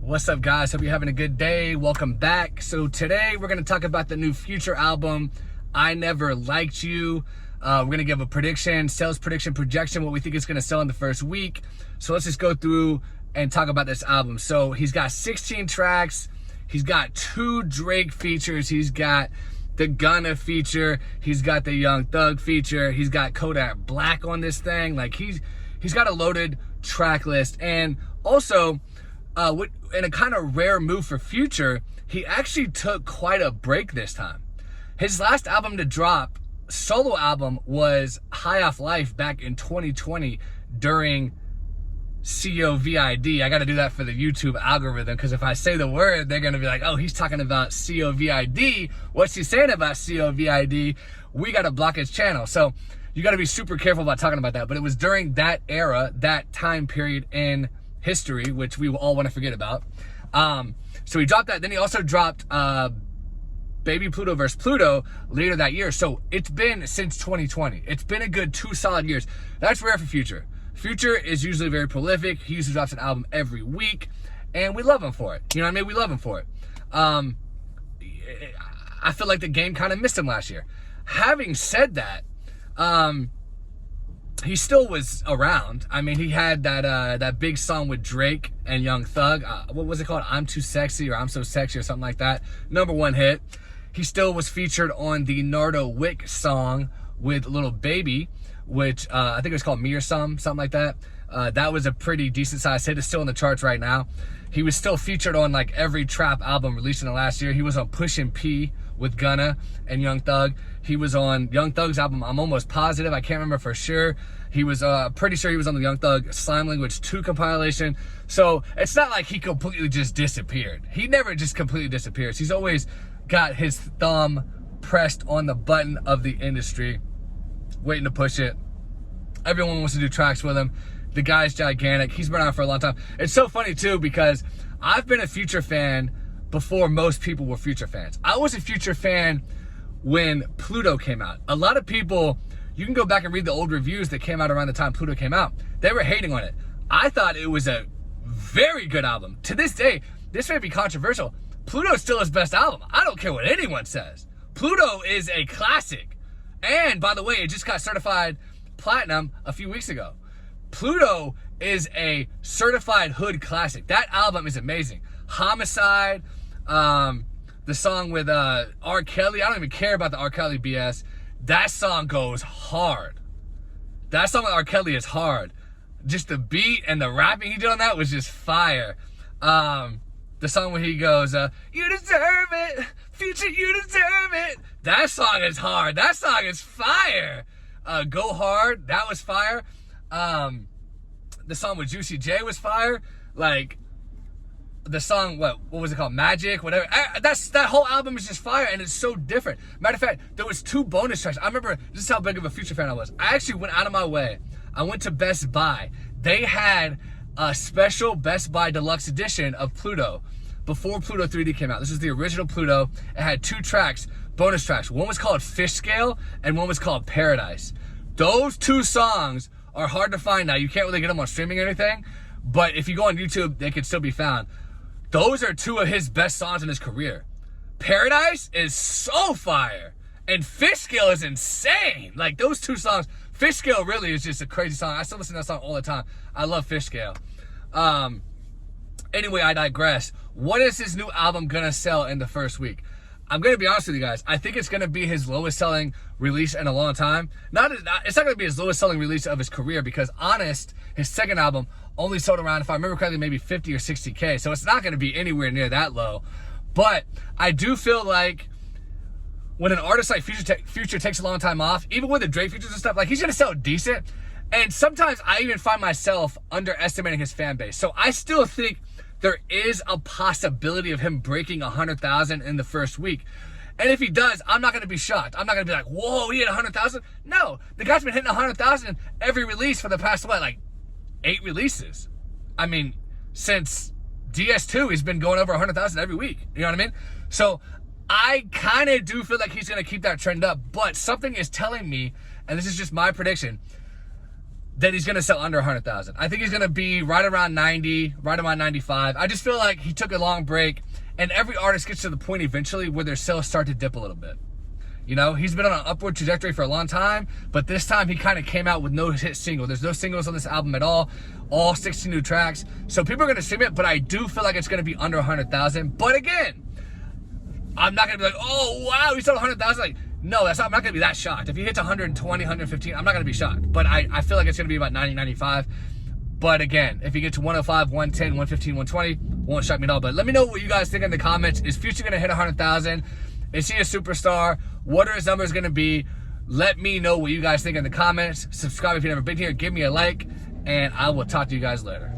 What's up, guys? Hope you're having a good day. Welcome back. So today we're going to talk about the new Future album, I Never Liked You. We're going to give a prediction, sales prediction, projection, what we think it's going to sell in the first week. So let's just go through and talk about this album. So he's got 16 tracks. He's got 2 Drake features. He's got the Gunna feature. He's got the Young Thug feature. He's got Kodak Black on this thing. Like he's got a loaded track list. And also, in a kind of rare move for Future, he actually took quite a break this time. His last album to drop, solo album, was High Off Life back in 2020 during COVID. I got to do that for the YouTube algorithm, because if I say the word, they're going to be like, oh, he's talking about COVID. What's he saying about COVID? We got to block his channel. So you got to be super careful about talking about that. But it was during that era, that time period in history, which we all want to forget about. So he dropped that. Then he also dropped Baby Pluto vs. Pluto later that year. So it's been since 2020. It's been a good 2 solid years. That's rare for Future. Future is usually very prolific. He usually drops an album every week, and we love him for it. You know what I mean? We love him for it. I feel like the game kind of missed him last year. Having said that, he still was around. I mean, he had that big song with Drake and Young Thug. What was it called? I'm Too Sexy, or I'm So Sexy, or something like that. #1 hit. He still was featured on the Nardo Wick song with Lil Baby, which I think it was called Me or something like that. That was a pretty decent sized hit. It's still in the charts right now. He was still featured on like every trap album released in the last year. He was on Pushin' P with Gunna and Young Thug. He was on Young Thug's album, I'm almost positive, I can't remember for sure. He was pretty sure he was on the Young Thug Slime Language 2 compilation. So it's not like he completely just disappeared. He never just completely disappears. He's always got his thumb pressed on the button of the industry, waiting to push it. Everyone wants to do tracks with him. The guy's gigantic. He's been around for a long time. It's so funny too, because I've been a Future fan before most people were Future fans. I was a Future fan when Pluto came out. A lot of people, you can go back and read the old reviews that came out around the time Pluto came out. They were hating on it. I thought it was a very good album. To this day, this may be controversial, Pluto's still his best album. I don't care what anyone says. Pluto is a classic. And by the way, it just got certified platinum a few weeks ago. Pluto is a certified hood classic. That album is amazing. Homicide, the song with R. Kelly. I don't even care about the R. Kelly BS. That song goes hard. That song with R. Kelly is hard. Just the beat and the rapping he did on that was just fire. The song where he goes, you deserve it, Future, you deserve it. That song is hard. That song is fire. Go Hard, that was fire. The song with Juicy J was fire. Like, the song, what was it called? Magic, whatever. That whole album is just fire, and it's so different. Matter of fact, there was 2 bonus tracks. I remember, this is how big of a Future fan I was. I actually went out of my way. I went to Best Buy. They had a special Best Buy Deluxe edition of Pluto before Pluto 3D came out. This is the original Pluto. It had 2 tracks, bonus tracks. One was called Fish Scale, and one was called Paradise. Those 2 songs are hard to find now. You can't really get them on streaming or anything, but if you go on YouTube, they can still be found. Those are 2 of his best songs in his career. Paradise is so fire, and Fish Scale is insane. Like, those 2 songs, Fish Scale really is just a crazy song. I still listen to that song all the time. I love Fish Scale. Anyway, I digress. What is his new album gonna sell in the first week? I'm gonna be honest with you guys. I think it's gonna be his lowest selling release in a long time. It's not gonna be his lowest selling release of his career, because Honest, his second album, only sold around, if I remember correctly, maybe 50 or 60K. So it's not gonna be anywhere near that low. But I do feel like when an artist like Future takes a long time off, even with the Drake features and stuff, like, he's gonna sell decent. And sometimes I even find myself underestimating his fan base. So I still think there is a possibility of him breaking 100,000 in the first week. And if he does, I'm not going to be shocked. I'm not going to be like, whoa, he hit 100,000. No, the guy's been hitting 100,000 every release for the past, like 8 releases. I mean, since DS2, he's been going over 100,000 every week. You know what I mean? So I kind of do feel like he's going to keep that trend up. But something is telling me, and this is just my prediction, then he's going to sell under 100,000. I think he's going to be right around 90, right around 95. I just feel like he took a long break, and every artist gets to the point eventually where their sales start to dip a little bit. You know, he's been on an upward trajectory for a long time, but this time he kind of came out with no hit single. There's no singles on this album at all 16 new tracks. So people are going to stream it, but I do feel like it's going to be under 100,000. But again, I'm not going to be like, oh, wow, he sold 100,000. Like, no, I'm not going to be that shocked. If he hits 120, 115, I'm not going to be shocked. But I feel like it's going to be about 90, 95. But again, if you get to 105, 110, 115, 120, won't shock me at all. But let me know what you guys think in the comments. Is Future going to hit 100,000? Is he a superstar? What are his numbers going to be? Let me know what you guys think in the comments. Subscribe if you've never been here. Give me a like. And I will talk to you guys later.